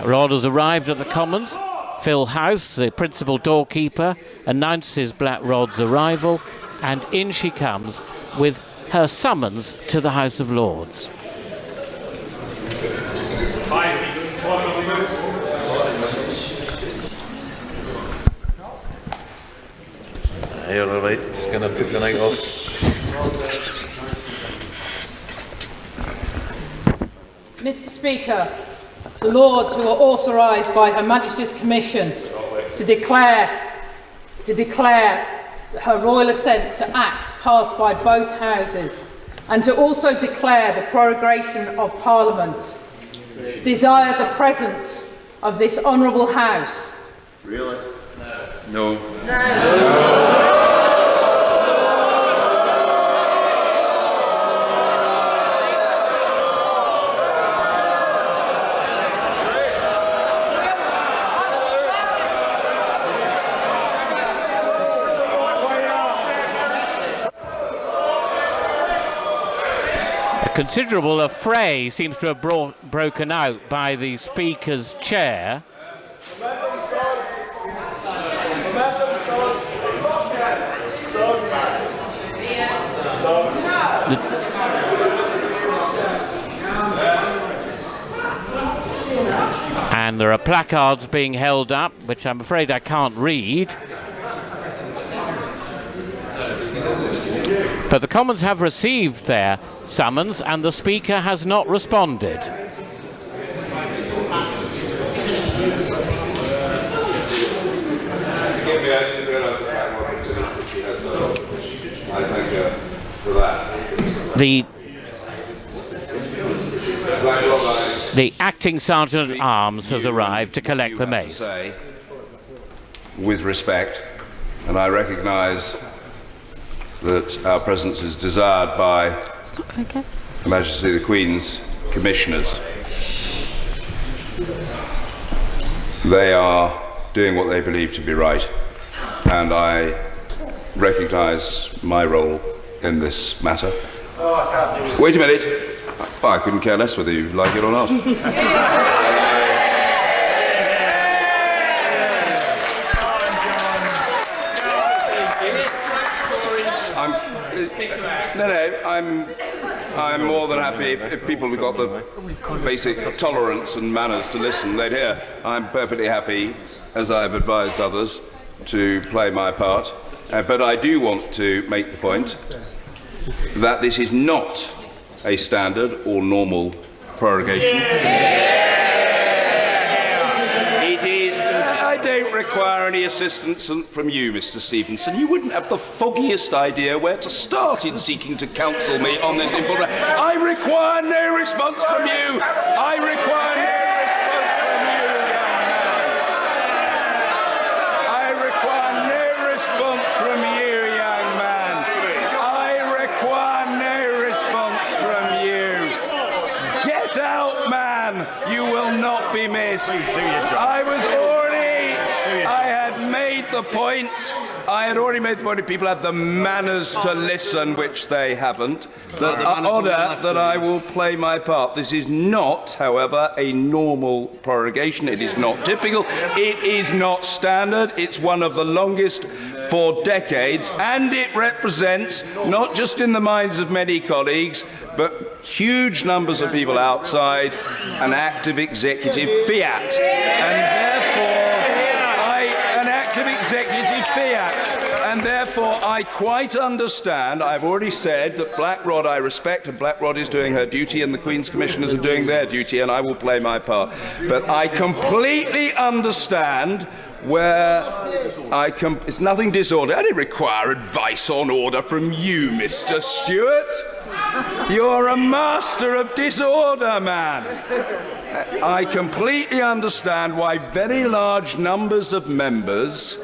Black Rod has arrived at the Commons. Phil House, the principal doorkeeper, announces Black Rod's arrival, and in she comes with her summons to the House of Lords. You're all right, just going to take the night off. Mr. Speaker, the Lords who are authorised by Her Majesty's Commission to declare her royal assent to acts passed by both Houses and to also declare the prorogation of Parliament, desire the presence of this honourable House. Really? No. Considerable affray seems to have broken out by the Speaker's chair. And there are placards being held up, which I'm afraid I can't read. But the Commons have received their summons, and the Speaker has not responded. The acting Sergeant at Arms has arrived to collect the mace. With respect, and I recognise that our presence is desired by Her Majesty the Queen's Commissioners. They are doing what they believe to be right, and I recognise my role in this matter. Wait a minute. I couldn't care less whether you like it or not. I'm more than happy if people have got the basic tolerance and manners to listen, they'd hear. I'm perfectly happy, as I've advised others, to play my part. But I do want to make the point that this is not a standard or normal prorogation. It is. I don't require any assistance from you, Mr. Stevenson. You wouldn't have the foggiest idea where to start in seeking to counsel me on this important. I require no response from you. I require no response from you, young man. I require no response from you, young man. I require no response from you. Get out, man. You will not be missed. Please do your job. I had already made the point that people have the manners to listen, which they haven't. That I will play my part. This is not, however, a normal prorogation. It is not typical. It is not standard. It's one of the longest for decades, and it represents, not just in the minds of many colleagues, but huge numbers of people outside, an act of executive fiat. And therefore, I quite understand. I've already said that Black Rod I respect, and Black Rod is doing her duty, and the Queen's Commissioners are doing their duty, and I will play my part. But I completely understand where it's nothing disorder. I don't require advice on order from you, Mr. Stewart. You're a master of disorder, man. I completely understand why very large numbers of members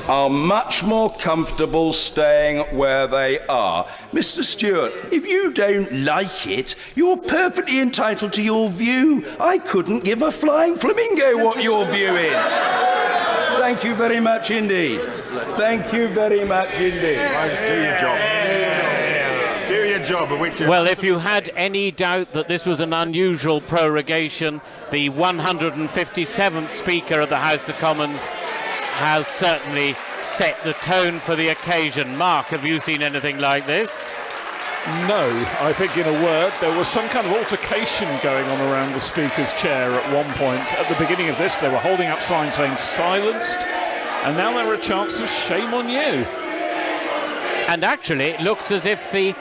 are much more comfortable staying where they are. Mr. Stewart, if you don't like it, you're perfectly entitled to your view. I couldn't give a flying flamingo what your view is. Thank you very much indeed. Thank you very much indeed. Just do your job. Do your job, Well, if you had any doubt that this was an unusual prorogation, the 157th Speaker of the House of Commons has certainly set the tone for the occasion. Mark, have you seen anything like this? No, I think in a word, there was some kind of altercation going on around the Speaker's chair at one point. At the beginning of this, they were holding up signs saying silenced, and now there are chants of shame on you. And actually, it looks as if the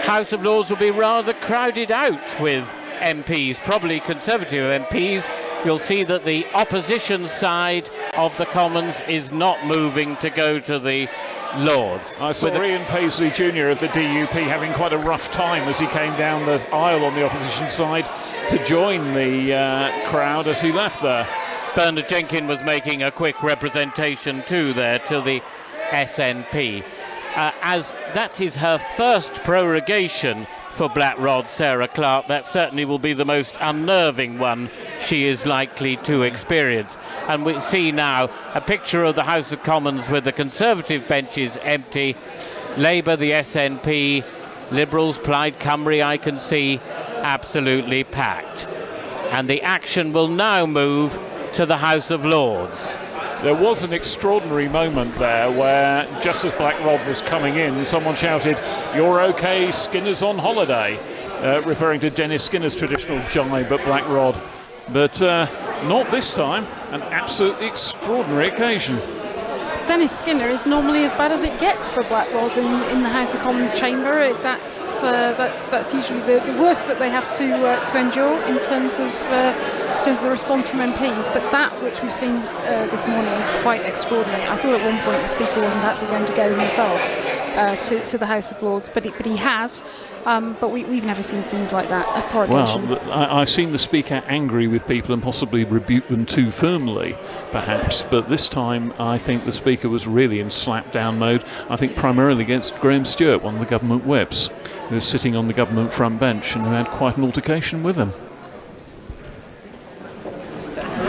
House of Lords will be rather crowded out with MPs, probably Conservative MPs. You'll see that the opposition side of the Commons is not moving to go to the Lords. I saw Ian Paisley Jr. of the DUP having quite a rough time as he came down the aisle on the opposition side to join the crowd as he left there. Bernard Jenkin was making a quick representation too there to the SNP. As that is her first prorogation for Black Rod, Sarah Clark, that certainly will be the most unnerving one she is likely to experience. And we see now a picture of the House of Commons with the Conservative benches empty, Labour, the SNP, Liberals, Plaid Cymru, I can see, absolutely packed. And the action will now move to the House of Lords. There was an extraordinary moment there where, just as Black Rod was coming in, someone shouted, "You're okay, Skinner's on holiday," referring to Dennis Skinner's traditional jibe at Black Rod. But not this time, an absolutely extraordinary occasion. Dennis Skinner is normally as bad as it gets for Black Rod in the House of Commons chamber. That's usually the worst that they have to endure in terms of the response from MPs. But that which we've seen this morning is quite extraordinary. I thought at one point the Speaker wasn't actually going to go himself to the House of Lords, but he has. But we've never seen scenes like that at prorogation. Well, I've seen the Speaker angry with people and possibly rebuke them too firmly, perhaps. But this time, I think the Speaker was really in slap-down mode. I think primarily against Graham Stewart, one of the government whips, who was sitting on the government front bench and who had quite an altercation with him.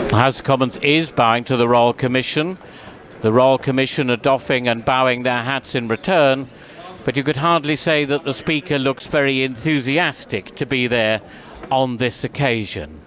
The House of Commons is bowing to the Royal Commission. The Royal Commission are doffing and bowing their hats in return. But you could hardly say that the Speaker looks very enthusiastic to be there on this occasion.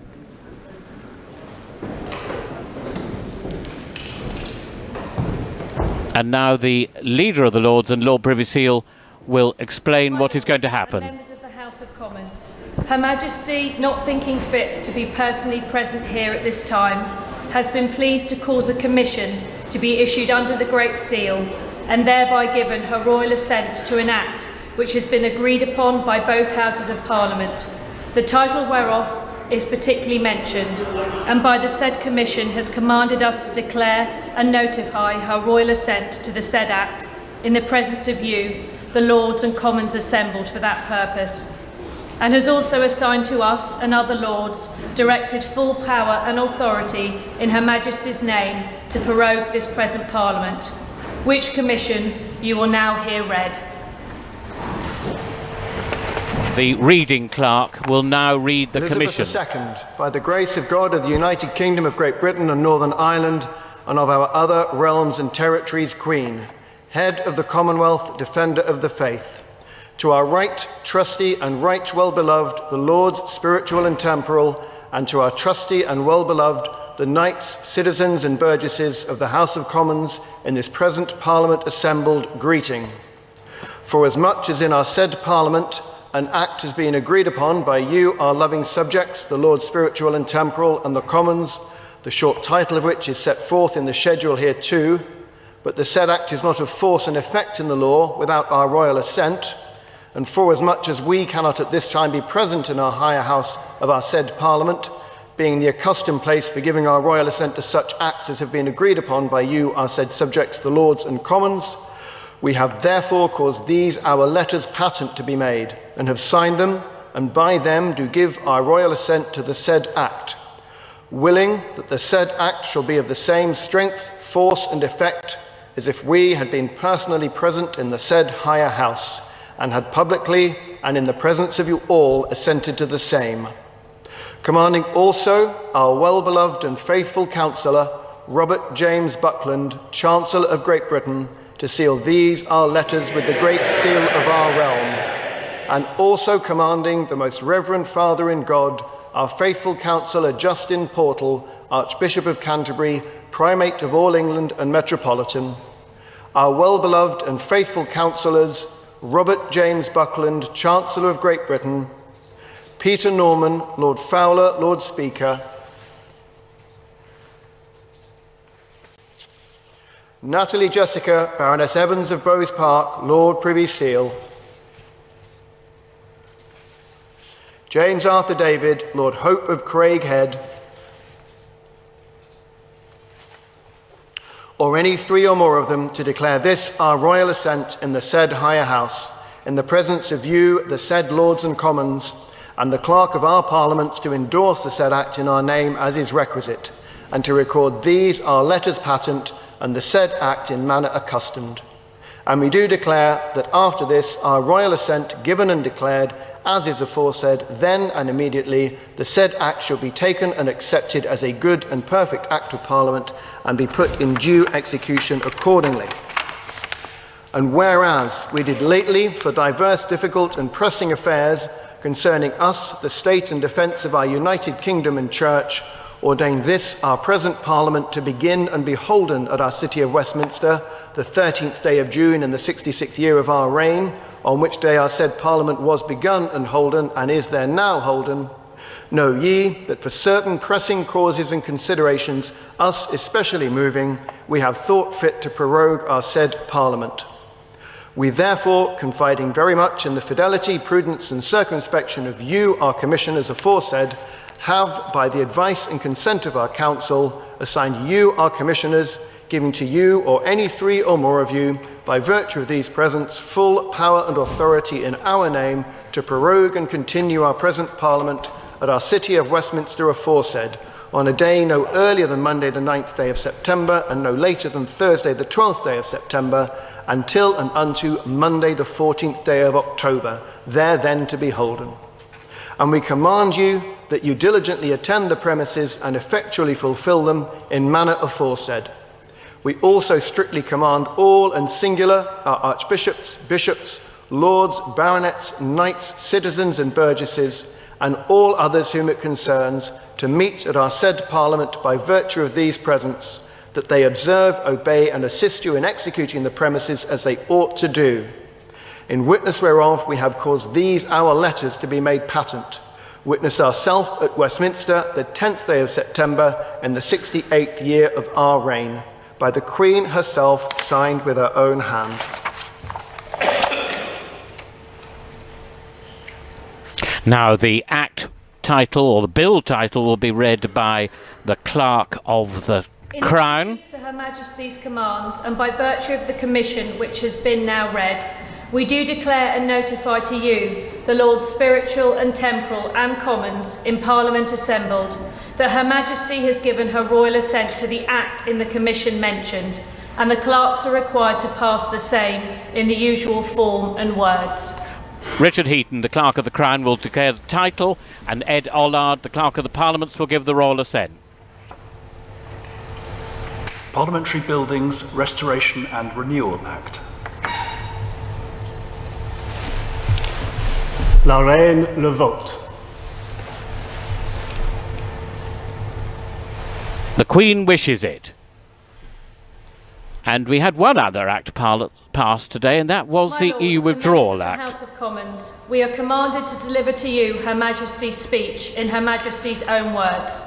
And now the Leader of the Lords and Lord Privy Seal will explain what is going to happen. Members of the House of Commons, Her Majesty, not thinking fit to be personally present here at this time, has been pleased to cause a commission to be issued under the Great Seal and thereby given her royal assent to an act which has been agreed upon by both Houses of Parliament, the title whereof is particularly mentioned, and by the said Commission has commanded us to declare and notify her royal assent to the said act in the presence of you, the Lords and Commons assembled for that purpose, and has also assigned to us and other Lords directed full power and authority in Her Majesty's name to prorogue this present Parliament, which commission you will now hear read. The reading clerk will now read the commission. Elizabeth II, by the grace of God of the United Kingdom of Great Britain and Northern Ireland, and of our other realms and territories, Queen, Head of the Commonwealth, Defender of the Faith, to our right trusty and right well-beloved, the Lords spiritual and temporal, and to our trusty and well-beloved, the knights, citizens and burgesses of the House of Commons in this present Parliament assembled, greeting. For as much as in our said Parliament an act has been agreed upon by you, our loving subjects, the Lords spiritual and temporal, and the Commons, the short title of which is set forth in the schedule here too, but the said act is not of force and effect in the law without our royal assent, and for as much as we cannot at this time be present in our higher house of our said Parliament, being the accustomed place for giving our royal assent to such acts as have been agreed upon by you, our said subjects, the Lords and Commons, we have therefore caused these our letters patent to be made, and have signed them, and by them do give our royal assent to the said act, willing that the said act shall be of the same strength, force and effect as if we had been personally present in the said higher house, and had publicly and in the presence of you all assented to the same. Commanding also our well-beloved and faithful counsellor, Robert James Buckland, Chancellor of Great Britain, to seal these our letters with the great seal of our realm, and also commanding the most reverend Father in God, our faithful counsellor Justin Portal, Archbishop of Canterbury, Primate of all England and Metropolitan, our well-beloved and faithful counsellors Robert James Buckland, Chancellor of Great Britain, Peter Norman, Lord Fowler, Lord Speaker, Natalie Jessica, Baroness Evans of Bowes Park, Lord Privy Seal, James Arthur David, Lord Hope of Craighead, or any three or more of them, to declare this our royal assent in the said higher house, in the presence of you, the said Lords and Commons, and the clerk of our parliaments, to endorse the said act in our name as is requisite, and to record these our letters patent, and the said act in manner accustomed. And we do declare that after this our royal assent given and declared, as is aforesaid, then and immediately the said act shall be taken and accepted as a good and perfect act of Parliament, and be put in due execution accordingly. And whereas we did lately, for diverse difficult and pressing affairs concerning us, the state and defence of our United Kingdom and Church, ordain this our present Parliament to begin and be holden at our city of Westminster, the 13th day of June in the 66th year of our reign, on which day our said Parliament was begun and holden, and is there now holden, know ye that for certain pressing causes and considerations, us especially moving, we have thought fit to prorogue our said Parliament. We therefore, confiding very much in the fidelity, prudence and circumspection of you, our commissioners aforesaid, have, by the advice and consent of our council, assigned you, our commissioners, giving to you or any three or more of you, by virtue of these presents, full power and authority in our name to prorogue and continue our present Parliament at our city of Westminster aforesaid, on a day no earlier than Monday the 9th day of September, and no later than Thursday the 12th day of September, until and unto Monday the 14th day of October, there then to be holden. And we command you that you diligently attend the premises and effectually fulfil them in manner aforesaid. We also strictly command all and singular, our archbishops, bishops, lords, baronets, knights, citizens and burgesses, and all others whom it concerns, to meet at our said Parliament by virtue of these presents, that they observe, obey, and assist you in executing the premises as they ought to do. In witness whereof we have caused these our letters to be made patent. Witness ourself at Westminster, the 10th day of September, in the 68th year of our reign, by the Queen herself, signed with her own hand. Now the Act title, or the Bill title, will be read by the Clerk of the Crown. In obedience to Her Majesty's commands, and by virtue of the commission which has been now read, we do declare and notify to you, the Lords Spiritual and Temporal and Commons in Parliament assembled, that Her Majesty has given her royal assent to the Act in the commission mentioned, and the clerks are required to pass the same in the usual form and words. Richard Heaton, the Clerk of the Crown, will declare the title, and Ed Ollard, the Clerk of the Parliaments, will give the royal assent. Parliamentary Buildings Restoration and Renewal Act. La Reine le vote. The Queen wishes it. And we had one other act passed today, and that was the EU Withdrawal Act. House of Commons, we are commanded to deliver to you Her Majesty's speech in Her Majesty's own words.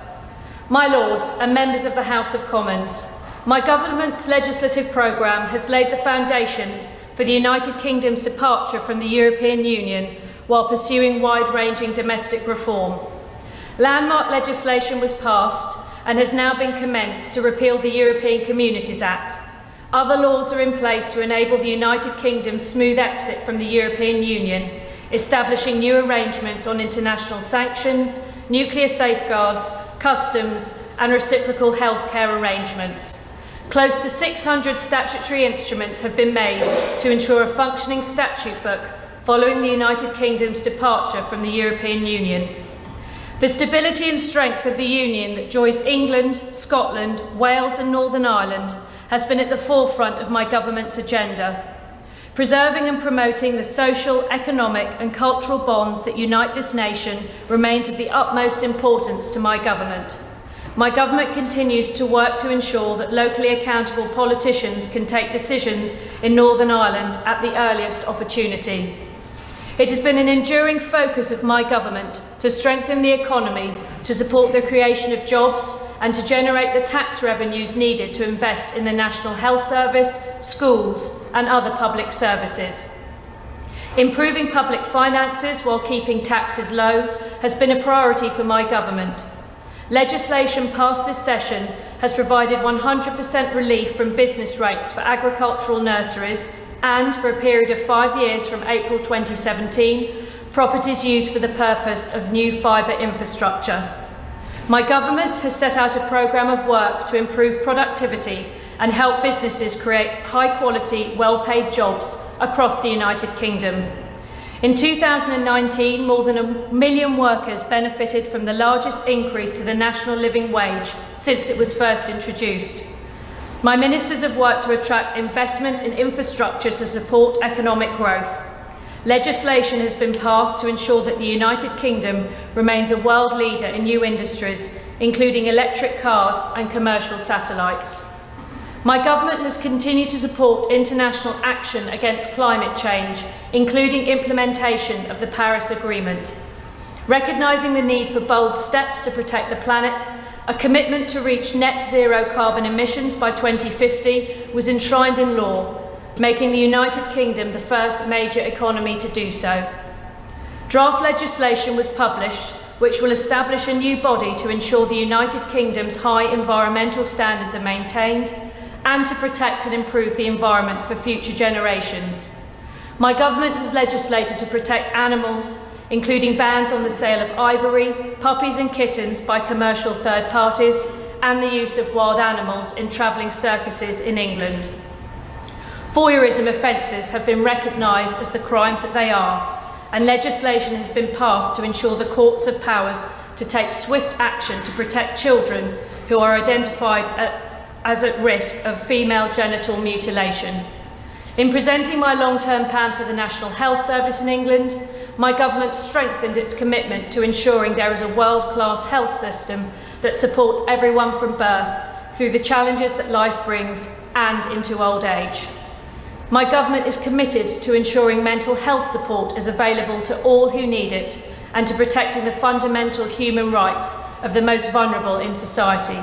My Lords and members of the House of Commons, my government's legislative programme has laid the foundation for the United Kingdom's departure from the European Union while pursuing wide-ranging domestic reform. Landmark legislation was passed and has now been commenced to repeal the European Communities Act. Other laws are in place to enable the United Kingdom's smooth exit from the European Union, establishing new arrangements on international sanctions, nuclear safeguards, customs, and reciprocal healthcare arrangements. Close to 600 statutory instruments have been made to ensure a functioning statute book following the United Kingdom's departure from the European Union. The stability and strength of the Union that joins England, Scotland, Wales and Northern Ireland has been at the forefront of my government's agenda. Preserving and promoting the social, economic and cultural bonds that unite this nation remains of the utmost importance to my government. My government continues to work to ensure that locally accountable politicians can take decisions in Northern Ireland at the earliest opportunity. It has been an enduring focus of my government to strengthen the economy, to support the creation of jobs and to generate the tax revenues needed to invest in the National Health Service, schools and other public services. Improving public finances while keeping taxes low has been a priority for my government. Legislation passed this session has provided 100% relief from business rates for agricultural nurseries and, for a period of 5 years from April 2017, properties used for the purpose of new fibre infrastructure. My government has set out a programme of work to improve productivity and help businesses create high-quality, well-paid jobs across the United Kingdom. In 2019, more than 1 million workers benefited from the largest increase to the national living wage since it was first introduced. My ministers have worked to attract investment in infrastructure to support economic growth. Legislation has been passed to ensure that the United Kingdom remains a world leader in new industries, including electric cars and commercial satellites. My government has continued to support international action against climate change, including implementation of the Paris Agreement. Recognising the need for bold steps to protect the planet, a commitment to reach net zero carbon emissions by 2050 was enshrined in law, making the United Kingdom the first major economy to do so. Draft legislation was published, which will establish a new body to ensure the United Kingdom's high environmental standards are maintained and to protect and improve the environment for future generations. My government has legislated to protect animals, including bans on the sale of ivory, puppies and kittens by commercial third parties, and the use of wild animals in travelling circuses in England. Voyeurism offences have been recognised as the crimes that they are, and legislation has been passed to ensure the courts have powers to take swift action to protect children who are identified as at risk of female genital mutilation. In presenting my long-term plan for the National Health Service in England, my government strengthened its commitment to ensuring there is a world-class health system that supports everyone from birth through the challenges that life brings and into old age. My government is committed to ensuring mental health support is available to all who need it and to protecting the fundamental human rights of the most vulnerable in society.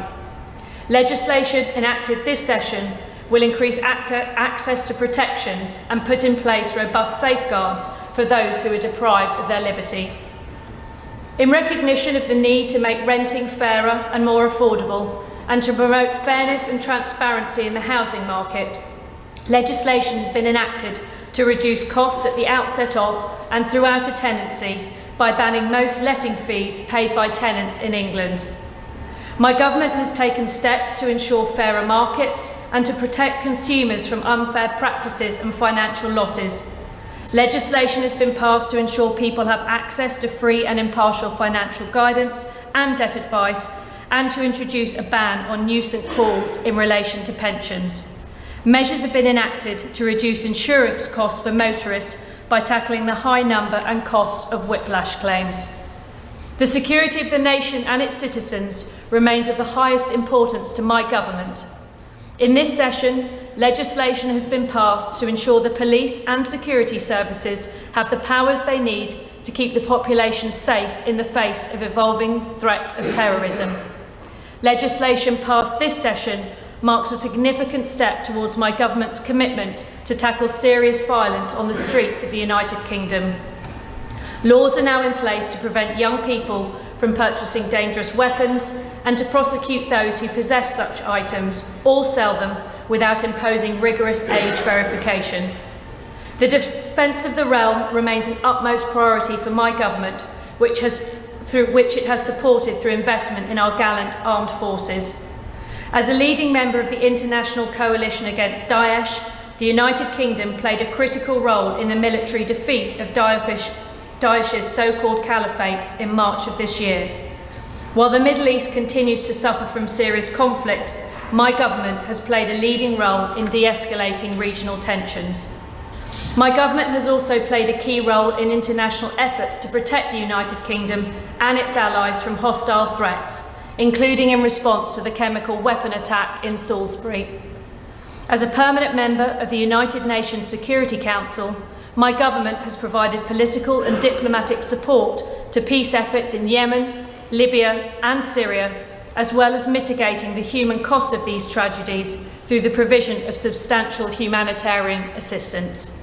Legislation enacted this session will increase access to protections and put in place robust safeguards for those who are deprived of their liberty. In recognition of the need to make renting fairer and more affordable and to promote fairness and transparency in the housing market, legislation has been enacted to reduce costs at the outset of and throughout a tenancy by banning most letting fees paid by tenants in England. My government has taken steps to ensure fairer markets and to protect consumers from unfair practices and financial losses. Legislation has been passed to ensure people have access to free and impartial financial guidance and debt advice, and to introduce a ban on nuisance calls in relation to pensions. Measures have been enacted to reduce insurance costs for motorists by tackling the high number and cost of whiplash claims. The security of the nation and its citizens remains of the highest importance to my government. In this session, legislation has been passed to ensure the police and security services have the powers they need to keep the population safe in the face of evolving threats of terrorism. Legislation passed this session marks a significant step towards my government's commitment to tackle serious violence on the streets of the United Kingdom. Laws are now in place to prevent young people from purchasing dangerous weapons and to prosecute those who possess such items or sell them without imposing rigorous age verification. The defence of the realm remains an utmost priority for my government, which it has supported through investment in our gallant armed forces. As a leading member of the international coalition against Daesh, the United Kingdom played a critical role in the military defeat of Daesh's so-called caliphate in March of this year. While the Middle East continues to suffer from serious conflict, my government has played a leading role in de-escalating regional tensions. My government has also played a key role in international efforts to protect the United Kingdom and its allies from hostile threats, including in response to the chemical weapon attack in Salisbury. As a permanent member of the United Nations Security Council, my government has provided political and diplomatic support to peace efforts in Yemen, Libya and Syria, as well as mitigating the human cost of these tragedies through the provision of substantial humanitarian assistance.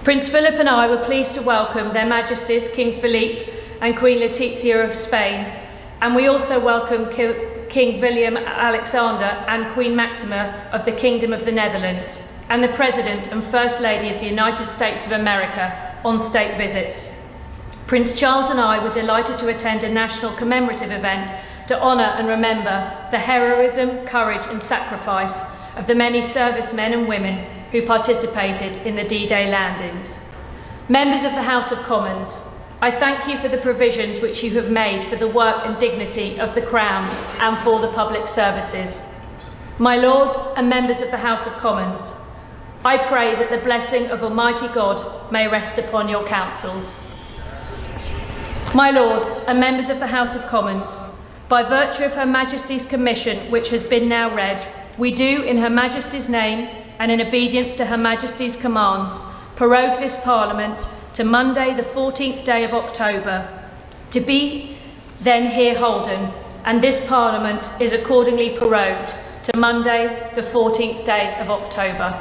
Prince Philip and I were pleased to welcome Their Majesties King Philippe and Queen Letizia of Spain, and we also welcome King Willem Alexander and Queen Maxima of the Kingdom of the Netherlands, and the President and First Lady of the United States of America on state visits. Prince Charles and I were delighted to attend a national commemorative event to honour and remember the heroism, courage and sacrifice of the many servicemen and women who participated in the D-Day landings. Members of the House of Commons, I thank you for the provisions which you have made for the work and dignity of the Crown and for the public services. My Lords and members of the House of Commons, I pray that the blessing of Almighty God may rest upon your councils. My Lords and members of the House of Commons, by virtue of Her Majesty's commission, which has been now read, we do, in Her Majesty's name and in obedience to Her Majesty's commands, prorogue this Parliament to Monday the 14th day of October, to be then here holden, and this Parliament is accordingly prorogued to Monday the 14th day of October.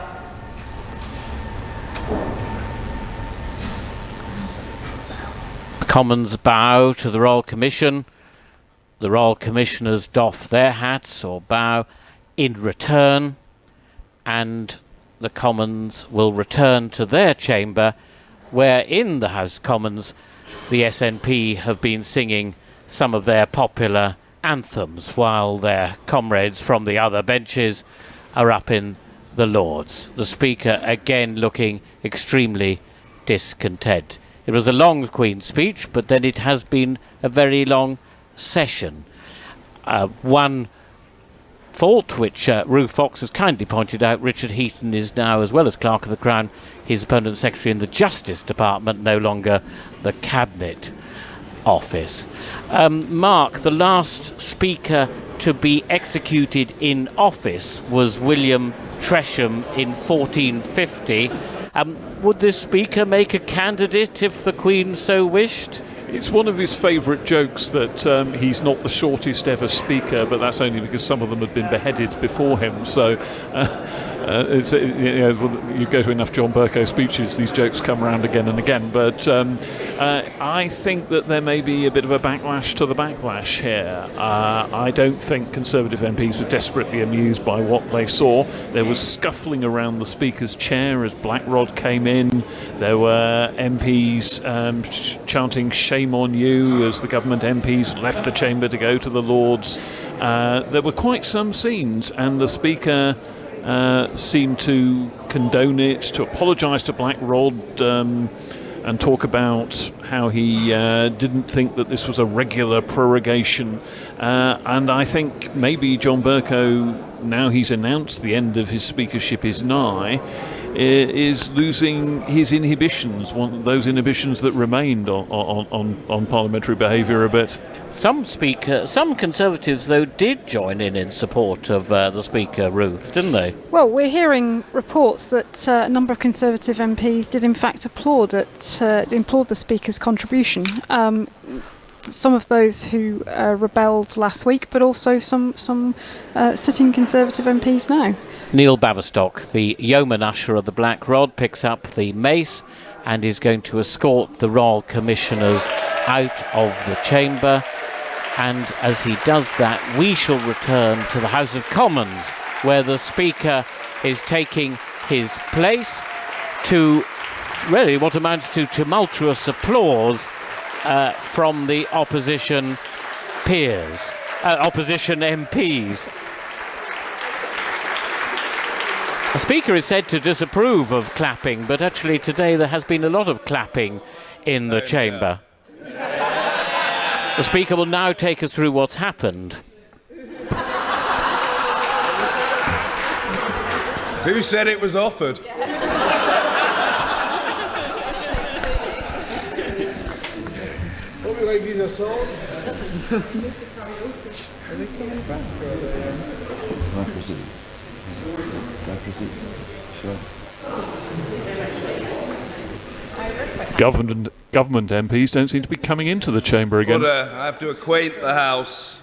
The Commons bow to the Royal Commission. The Royal Commissioners doff their hats or bow in return, and the Commons will return to their chamber, where in the House of Commons the SNP have been singing some of their popular anthems while their comrades from the other benches are up in the Lords. The Speaker again looking extremely discontent. It was a long Queen's speech, but then it has been a very long session. One fault which Ruth Fox has kindly pointed out: Richard Heaton is now, as well as Clerk of the Crown, his permanent secretary in the Justice Department, no longer the Cabinet Office. Mark, the last Speaker to be executed in office was William Tresham in 1450. Would this Speaker make a candidate if the Queen so wished? It's one of his favourite jokes that he's not the shortest ever Speaker, but that's only because some of them had been beheaded before him. So it's, you go to enough John Bercow speeches, these jokes come around again and again. But I think that there may be a bit of a backlash to the backlash here. I don't think Conservative MPs were desperately amused by what they saw. There was scuffling around the Speaker's chair as Blackrod came in. There were MPs chanting "Shame on you" as the government MPs left the chamber to go to the Lords. There were quite some scenes, and the Speaker seemed to condone it, to apologise to Blackrod, and talk about how he didn't think that this was a regular prorogation. And I think maybe John Bercow, now he's announced the end of his speakership is nigh, is losing his inhibitions, those inhibitions that remained on parliamentary behaviour a bit. Some Conservatives, though, did join in support of the Speaker, Ruth, didn't they? Well, we're hearing reports that a number of Conservative MPs did in fact applaud the Speaker's contribution. Some of those who rebelled last week, but also some sitting Conservative MPs now. Neil Baverstock, the yeoman usher of the Black Rod, picks up the mace and is going to escort the Royal Commissioners out of the chamber. And as he does that, we shall return to the House of Commons, where the Speaker is taking his place, to really what amounts to tumultuous applause from the opposition MPs. The Speaker is said to disapprove of clapping, but actually today there has been a lot of clapping in the chamber. The Speaker will now take us through what's happened. Who said it was offered? Like these are sold. Government MPs don't seem to be coming into the chamber again. Order. I have to acquaint the House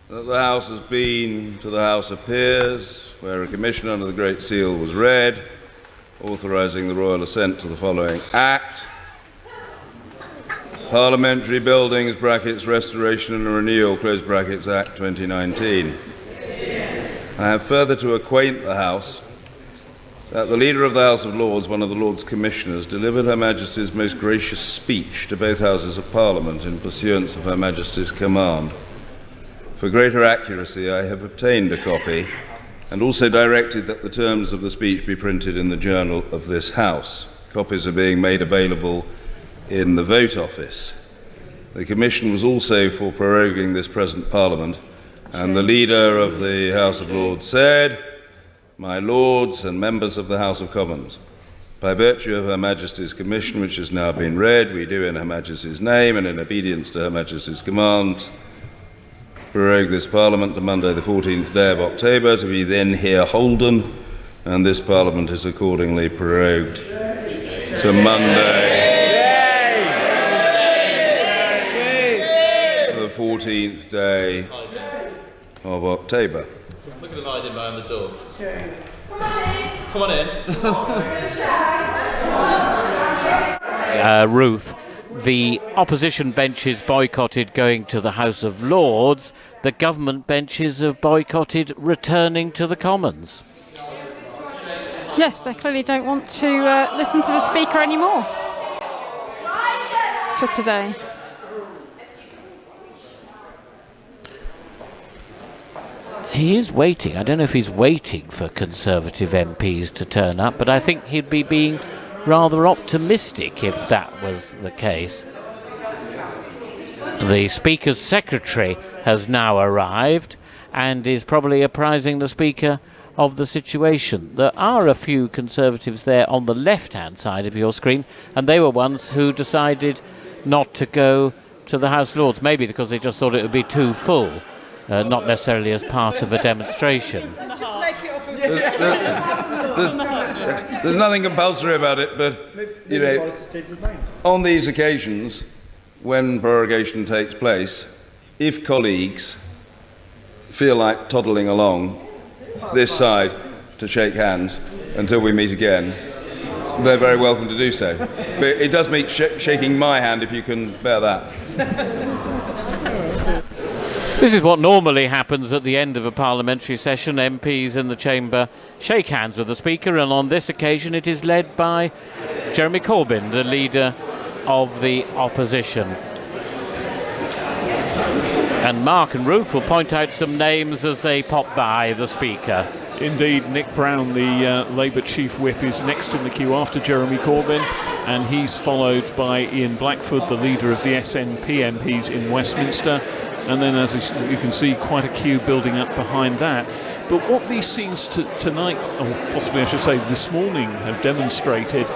that the House has been to the House of Peers, where a commission under the Great Seal was read, authorising the royal assent to the following Act. Parliamentary Buildings, brackets, Restoration and Renewal, close brackets, Act 2019. I have further to acquaint the House that the Leader of the House of Lords, one of the Lords Commissioners, delivered Her Majesty's most gracious speech to both Houses of Parliament in pursuance of Her Majesty's command. For greater accuracy, I have obtained a copy and also directed that the terms of the speech be printed in the Journal of this House. Copies are being made available in the Vote Office. The Commission was also for proroguing this present Parliament, and the Leader of the House of Lords said, "My Lords and members of the House of Commons, by virtue of Her Majesty's commission, which has now been read, we do in Her Majesty's name and in obedience to Her Majesty's command prorogue this Parliament to Monday the 14th day of October, to be then here holden, and this Parliament is accordingly prorogued to Monday the 14th day of October." Look at the light behind the door. Come on in. Ruth, the opposition benches boycotted going to the House of Lords. The government benches have boycotted returning to the Commons. Yes, they clearly don't want to listen to the Speaker anymore for today. He is waiting. I don't know if he's waiting for Conservative MPs to turn up, but I think he'd be being rather optimistic if that was the case. The Speaker's secretary has now arrived and is probably apprising the Speaker of the situation. There are a few Conservatives there on the left-hand side of your screen, and they were ones who decided not to go to the House of Lords, maybe because they just thought it would be too full. Not necessarily as part of a demonstration. There's nothing compulsory about it, but, you know, on these occasions, when prorogation takes place, if colleagues feel like toddling along this side to shake hands until we meet again, they're very welcome to do so. But it does mean shaking my hand, if you can bear that. This is what normally happens at the end of a parliamentary session. MPs in the chamber shake hands with the Speaker, and on this occasion it is led by Jeremy Corbyn, the Leader of the Opposition. And Mark and Ruth will point out some names as they pop by the Speaker. Indeed, Nick Brown, the Labour Chief Whip, is next in the queue after Jeremy Corbyn, and he's followed by Ian Blackford, the leader of the SNP MPs in Westminster. And then, as you can see, quite a queue building up behind that. But what these scenes tonight, or possibly I should say this morning, have demonstrated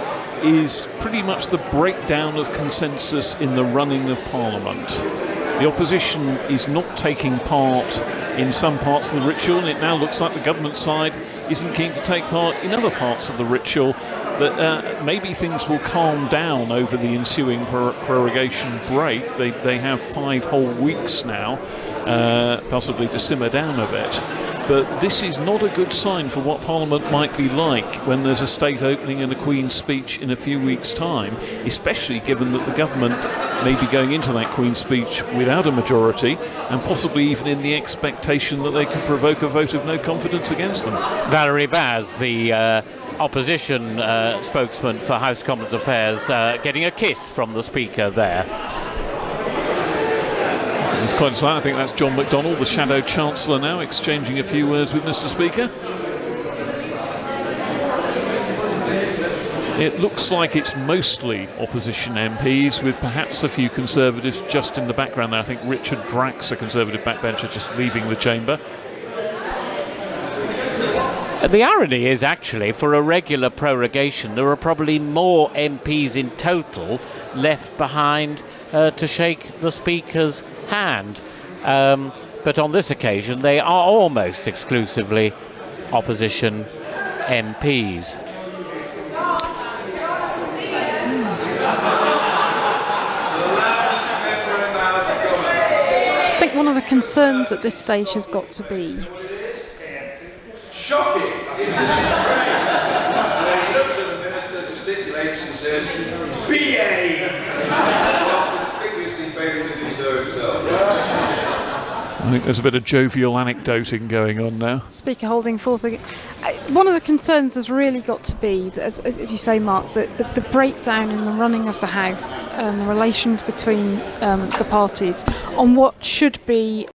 is pretty much the breakdown of consensus in the running of Parliament. The opposition is not taking part in some parts of the ritual, and it now looks like the government side isn't keen to take part in other parts of the ritual. That maybe things will calm down over the ensuing prorogation break. They have 5 whole weeks now, possibly to simmer down a bit. But this is not a good sign for what Parliament might be like when there's a state opening and a Queen's speech in a few weeks' time, especially given that the government may be going into that Queen's speech without a majority, and possibly even in the expectation that they can provoke a vote of no confidence against them. Valerie Baz, the opposition spokesman for House Commons Affairs, getting a kiss from the Speaker there. It's quite exciting. I think that's John McDonnell, the Shadow Chancellor, now exchanging a few words with Mr. Speaker. It looks like it's mostly opposition MPs, with perhaps a few Conservatives just in the background there. I think Richard Drax, a Conservative backbencher, just leaving the chamber. The irony is actually, for a regular prorogation, there are probably more MPs in total left behind to shake the Speaker's hand. But on this occasion, they are almost exclusively opposition MPs. I think one of the concerns at this stage has got to be shocking. It's a disgrace. And then he looks at the minister, gesticulates and says, BA! Whilst conspicuously failing to do so himself. I think there's a bit of jovial anecdoting going on now. Speaker holding forth. One of the concerns has really got to be, as you say, Mark, the breakdown in the running of the House and the relations between the parties on what should be